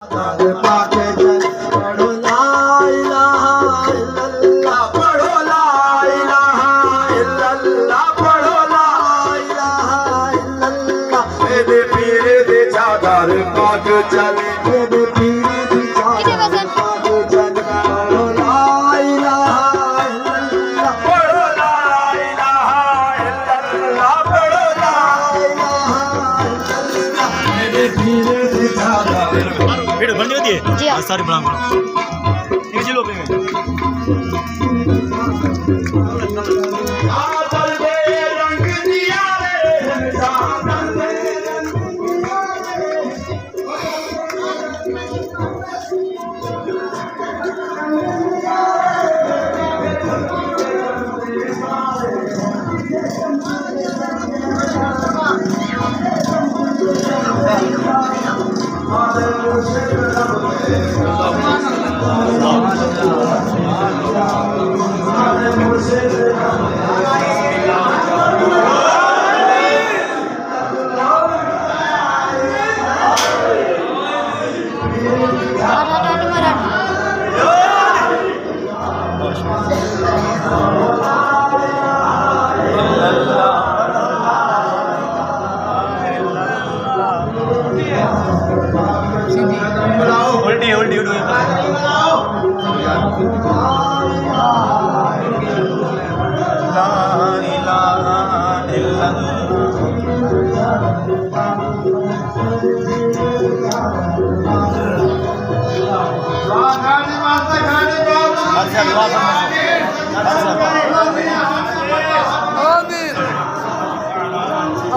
पढ़ो ला इलाहा इल्लल्लाह, पढ़ो ला इलाहा इल्लल्लाह, पढ़ो ला इलाहा इल्लल्लाह। मेरे पीर दे चादर पाक चले, मेरे पीर दे चादर पाक चले। पढ़ो ला इलाहा इल्लल्लाह, पढ़ो ला इलाहा इल्लल्लाह, पढ़ो ला इलाहा इल्लल्लाह। मेरे पीर दे चादर वीडियो बन गई है जी हाँ। सारी बना एक जी लो पे आंचल दे रंग दिया रे आंचल दे रंग दिया उल्टी उल्टी उल्टी अच्छा